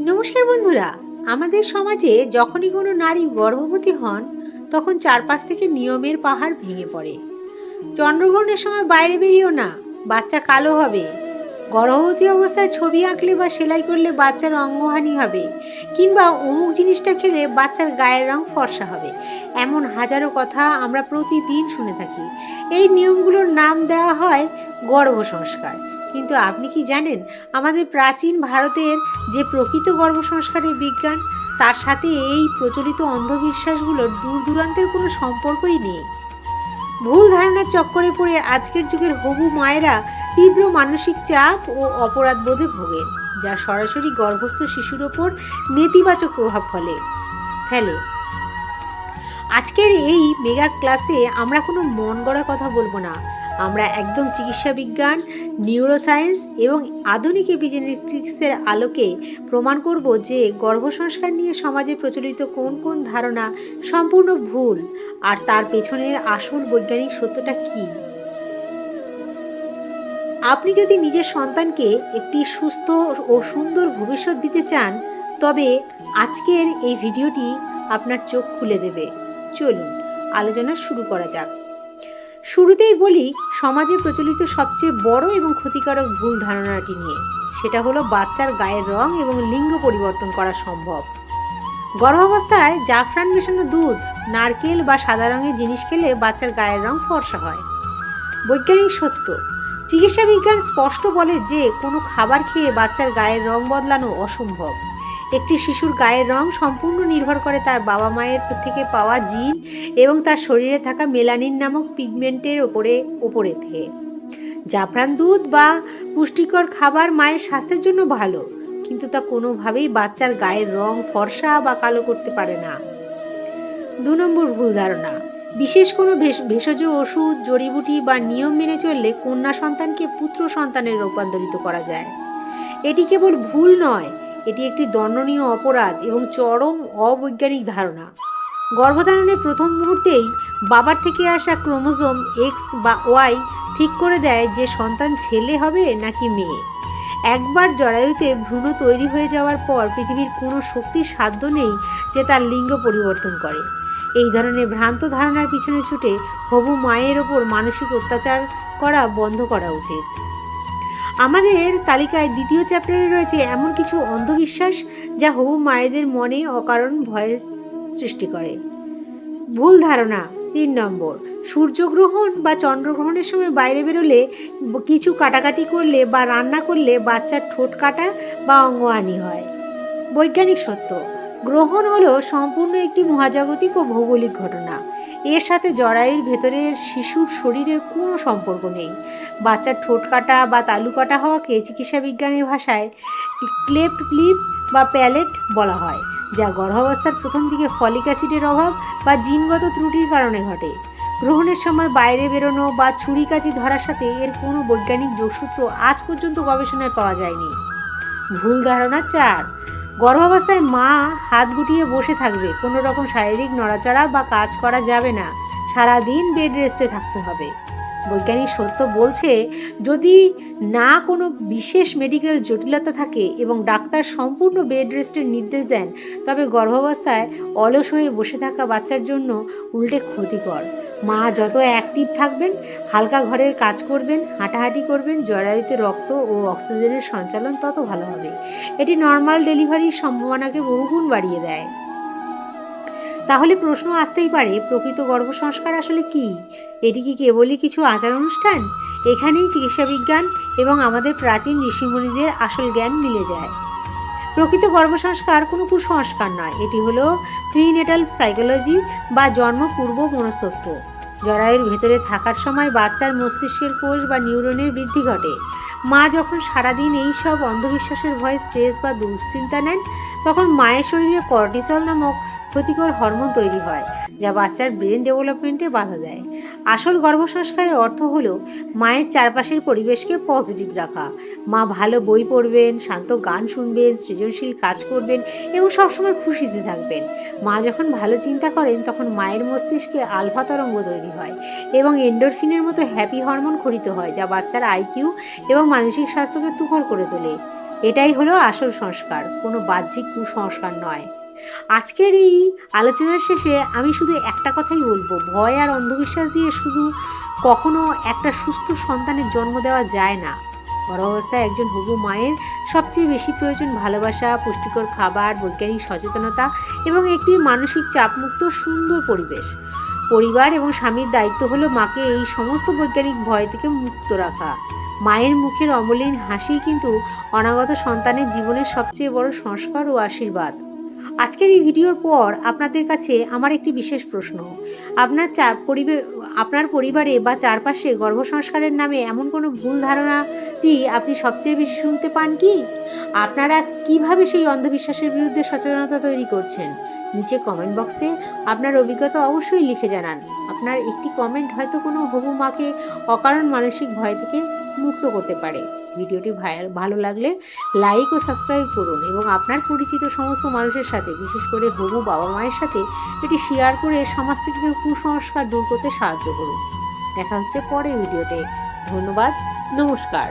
নমস্কার বন্ধুরা। আমাদের সমাজে যখনই কোনো নারী গর্ভবতী হন তখন চারপাশ থেকে নিয়মের পাহাড় ভেঙে পড়ে। চন্দ্রগ্রহণের সময় বাইরে বেরিয়েও না, বাচ্চা কালো হবে। গর্ভবতী অবস্থায় ছবি আঁকলে বা সেলাই করলে বাচ্চার অঙ্গহানি হবে, কিংবা অমুক জিনিসটা খেলে বাচ্চার গায়ের রং ফর্সা হবে। এমন হাজারো কথা আমরা প্রতিদিন শুনে থাকি। এই নিয়মগুলোর নাম দেওয়া হয় গর্ভ সংস্কার। কিন্তু আপনি কি জানেন, আমাদের প্রাচীন ভারতের যে প্রকৃত গর্ভ সংস্কারের বিজ্ঞান, তার সাথে এই প্রচলিত অন্ধবিশ্বাসগুলোর দূর দূরান্তের কোনো সম্পর্কই নেই। ভুল ধারণার চক্করে পড়ে আজকের যুগের হবু মায়েরা তীব্র মানসিক চাপ ও অপরাধ বোধে ভোগেন, যা সরাসরি গর্ভস্থ শিশুর ওপর নেতিবাচক প্রভাব ফেলে। আজকের এই মেগা ক্লাসে আমরা কোনো মন গড়া কথা বলবো না। আমরা একদম চিকিৎসা বিজ্ঞান, নিউরোসায়েন্স এবং আধুনিক এপিজেনেটিক্সের আলোকে প্রমাণ করব যে গর্ভসংস্কার নিয়ে সমাজে প্রচলিত কোন কোন ধারণা সম্পূর্ণ ভুল, আর তার পেছনের আসল বৈজ্ঞানিক সত্যটা কী। আপনি যদি নিজের সন্তানকে একটি সুস্থ ও সুন্দর ভবিষ্যৎ দিতে চান, তবে আজকের এই ভিডিওটি আপনার চোখ খুলে দেবে। চলুন আলোচনা শুরু করা যাক। শুরুতেই বলি সমাজে প্রচলিত সবচেয়ে বড় এবং ক্ষতিকারক ভুল ধারণাটি নিয়ে। সেটা হলো বাচ্চার গায়ের রং এবং লিঙ্গ পরিবর্তন করা সম্ভব। গর্ভাবস্থায় জাফরান মেশানো দুধ, নারকেল বা সাদা রঙের জিনিস খেলে বাচ্চার গায়ের রং ফর্সা হয়। বৈজ্ঞানিক সত্য: চিকিৎসা বিজ্ঞান স্পষ্ট বলে যে কোনো খাবার খেয়ে বাচ্চার গায়ের রং বদলানো অসম্ভব। একটি শিশুর গায়ের রং সম্পূর্ণ নির্ভর করে তার বাবা মায়ের থেকে পাওয়া জিন এবং তার শরীরে থাকা মেলানিন নামক পিগমেন্টের ওপরে থেকে। জাফরান দুধ বা পুষ্টিকর খাবার মায়ের স্বাস্থ্যের জন্য ভালো, কিন্তু তা কোনোভাবেই বাচ্চার গায়ের রং ফর্সা বা কালো করতে পারে না। 2 নম্বর ভুল ধারণা: বিশেষ কোনো ভেষজ ওষুধ, জড়িবুটি বা নিয়ম মেনে চললে কন্যা সন্তানকে পুত্র সন্তানে রূপান্তরিত করা যায়। এটি কেবল ভুল নয়, এটি একটি দণ্ডনীয় অপরাধ এবং চরম অবৈজ্ঞানিক ধারণা। গর্ভধারণের প্রথম মুহূর্তেই বাবার থেকে আসা ক্রোমোজোম এক্স বা ওয়াই ঠিক করে দেয় যে সন্তান ছেলে হবে নাকি মেয়ে। একবার জরায়ুতে ভ্রূণ তৈরি হয়ে যাওয়ার পর পৃথিবীর কোনো শক্তির সাধ্য নেই যে তার লিঙ্গ পরিবর্তন করে। এই ধরনের ভ্রান্ত ধারণার পিছনে ছুটে হবু মায়ের ওপর মানসিক অত্যাচার করা বন্ধ করা উচিত। আমাদের তালিকায় দ্বিতীয় চ্যাপ্টারে রয়েছে এমন কিছু অন্ধবিশ্বাস যা হবু মায়েদের মনে অকারণ ভয়ের সৃষ্টি করে। ভুল ধারণা: 3 নম্বর, সূর্যগ্রহণ বা চন্দ্রগ্রহণের সময় বাইরে বেরোলে, কিছু কাটাকাটি করলে বা রান্না করলে বাচ্চার ঠোঁট কাটা বা অঙ্গহানি হয়। বৈজ্ঞানিক সত্য: গ্রহণ হলো সম্পূর্ণ একটি মহাজাগতিক ও ভৌগোলিক ঘটনা। এর সাথে জরায়ুর ভেতরের শিশুর শরীরের কোনো সম্পর্ক নেই। বাচ্চার ঠোঁট কাটা বা তালু কাটা হওয়াকে চিকিৎসা বিজ্ঞানের ভাষায় ক্লেফট লিপ বা প্যালেট বলা হয়, যা গর্ভাবস্থার প্রথম দিকে ফলিক অ্যাসিডের অভাব বা জিনগত ত্রুটির কারণে ঘটে। গ্রহণের সময় বাইরে বেরোনো বা ছুরি-কাঁচি ধরার সাথে এর কোনো বৈজ্ঞানিক যোগসূত্র আজ পর্যন্ত গবেষণায় পাওয়া যায়নি। ভুল ধারণা 4: গর্ভাবস্থায় মা হাত গুটিয়ে বসে থাকবে, কোনো রকম শারীরিক নড়াচড়া বা কাজ করা যাবে না, সারাদিন বেড রেস্টে থাকতে হবে। বৈজ্ঞানিক সত্য বলছে, যদি না কোনো বিশেষ মেডিকেল জটিলতা থাকে এবং ডাক্তার সম্পূর্ণ বেড রেস্টের নির্দেশ দেন, তবে গর্ভাবস্থায় অলস হয়ে বসে থাকা বাচ্চার জন্য উল্টে ক্ষতিকর। মা যত অ্যাক্টিভ থাকবেন, হালকা ঘরের কাজ করবেন, হাঁটাহাঁটি করবেন, জরায়ুতে রক্ত ও অক্সিজেনের সঞ্চালন তত ভালো হবে। এটি নর্মাল ডেলিভারির সম্ভাবনাকে বহুগুণ বাড়িয়ে দেয়। তাহলে প্রশ্ন আসতেই পারে, প্রকৃত গর্ভসংস্কার আসলে কি? এটি কি কেবলই কিছু আচার অনুষ্ঠান? এখানেই চিকিৎসা বিজ্ঞান এবং আমাদের প্রাচীন ঋষিমুনিদের আসল জ্ঞান মিলে যায়। প্রকৃত গর্ভসংস্কার কোনো কুসংস্কার নয়, এটি হলো প্রিনেটাল সাইকোলজি বা জন্মপূর্ব মনস্তত্ত্ব। জরায়ুর ভেতরে থাকার সময় বাচ্চার মস্তিষ্কের কোষ বা নিউরনের বৃদ্ধি ঘটে। মা যখন সারাদিন এই সব অন্ধবিশ্বাসের ভয়ে স্ট্রেস বা দুশ্চিন্তা নেন, তখন মায়ের শরীরে কর্টিসল নামক ক্ষতিকর হরমোন তৈরি হয়, যা বাচ্চার ব্রেন ডেভেলপমেন্টে বাধা দেয়। আসল গর্ভসংস্কারের অর্থ হলো মায়ের চারপাশের পরিবেশকে পজিটিভ রাখা। মা ভালো বই পড়বেন, শান্ত গান শুনবেন, সৃজনশীল কাজ করবেন এবং সবসময় খুশিতে থাকবেন। মা যখন ভালো চিন্তা করেন, তখন মায়ের মস্তিষ্কে আলফা তরঙ্গ তৈরি হয় এবং এন্ডোরফিনের মতো হ্যাপি হরমোন খরিত হয়, যা বাচ্চার আইকিউ এবং মানসিক স্বাস্থ্যকে তুখর করে তোলে। এটাই হলো আসল সংস্কার, কোনো বাহ্যিক কুসংস্কার নয়। আজকের এই আলোচনার শেষে আমি শুধু একটা কথাই বলবো, ভয় আর অন্ধবিশ্বাস দিয়ে শুধু কখনো একটা সুস্থ সন্তানের জন্ম দেওয়া যায় না। গর্ভাবস্থায় একজন হবু মায়ের সবচেয়ে বেশি প্রয়োজন ভালোবাসা, পুষ্টিকর খাবার, বৈজ্ঞানিক সচেতনতা এবং একটি মানসিক চাপমুক্ত সুন্দর পরিবেশ। পরিবার এবং স্বামীর দায়িত্ব হলো মাকে এই সমস্ত বৈজ্ঞানিক ভয় থেকে মুক্ত রাখা। মায়ের মুখের অমলিন হাসি কিন্তু অনাগত সন্তানের জীবনের সবচেয়ে বড় সংস্কার ও আশীর্বাদ। আজকের এই ভিডিওর পর আপনাদের কাছে আমার একটি বিশেষ প্রশ্ন। আপনার পরিবারে বা চারপাশে গর্ভসংস্কারের নামে এমন কোনো ভুল ধারণাটি আপনি সবচেয়ে বেশি শুনতে পান কি? আপনারা কিভাবে সেই অন্ধবিশ্বাসের বিরুদ্ধে সচেতনতা তৈরি করছেন? নিচে কমেন্ট বক্সে আপনার অভিজ্ঞতা অবশ্যই লিখে জানান। আপনার একটি কমেন্ট হয়তো কোনো হবু মাকে অকারণ মানসিক ভয় থেকে মুক্ত করতে পারে। ভিডিওটি ভালো লাগলে লাইক ও সাবস্ক্রাইব করুন এবং আপনার পরিচিত সমস্ত মানুষের সাথে, বিশেষ করে হবু বাবা মায়ের সাথে এটি শেয়ার করে সমাজ থেকে কুসংস্কার দূর করতে সাহায্য করুন। দেখা হচ্ছে পরের ভিডিওতে। ধন্যবাদ, নমস্কার।